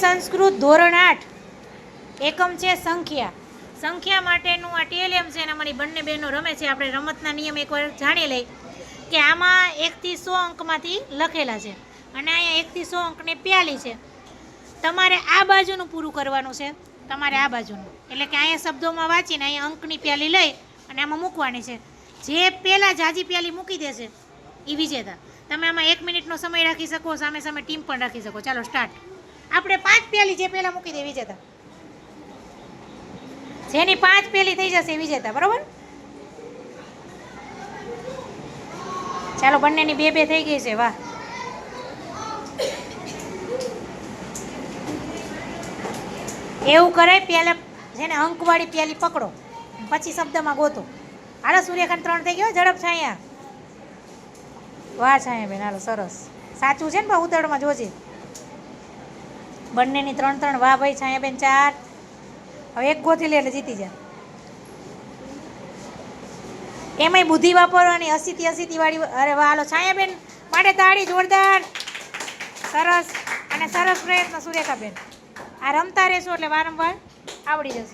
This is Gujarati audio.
સંસ્કૃત ધોરણ 8 એકમ છે સંખ્યા. સંખ્યા માટેનું આ TLM છે અને અમારી બંને બહેનો રમે છે. આપણે રમતના નિયમ એકવાર જાણી લઈ કે આમાં 1 થી 100 અંકમાંથી લખેલા છે અને અહીંયા 1 થી 100 અંકની પ્યાલી છે. તમારે આ બાજુનું પૂરું કરવાનું છે, તમારે આ બાજુનું, એટલે કે અહીંયા શબ્દોમાં વાંચીને અહીંયા અંકની પ્યાલી લઈ અને આમાં મૂકવાની છે. જે પહેલાં જાજી પ્યાલી મૂકી દેશે એ વિજેતા. તમે આમાં 1 મિનિટનો સમય રાખી શકો, સામે સામે ટીમ પણ રાખી શકો. ચાલો સ્ટાર્ટ. આપણે 5 પ્યાલી જે પહેલાં મૂકી દે વિજેતા. જેની 5 પ્યાલી થઈ જશે વિજેતા, બરોબર? ચાલો, બંનેની 2-2 થઈ ગઈ છે. વાહ. એવું કરે, પહેલાં જેને અંકવાળી પ્યાલી પકડો પછી શબ્દમાં ગોતો. હાલો, સૂર્યકાંત 3 થઈ ગયો. ઝડપ છાયા. વાહ છાયા બેન, હાલો સરસ. સાચું છે ને બા, ઉતરડમાં જોજે. બંનેની 3-3. વાહ ભાઈ છાયા બેન 4. હવે એક ગોતી લે એટલે જીતી જાય. એમાંય બુદ્ધિ વાપરવાની, 80 વાળી. અરે વાહ, હાલો છાયા બેન માટે તાળી જોરદાર. સરસ અને સરસ પ્રયત્ન સૂર્યકા બેન. આ રમતા રહેશો એટલે વારંવાર આવડી જશે.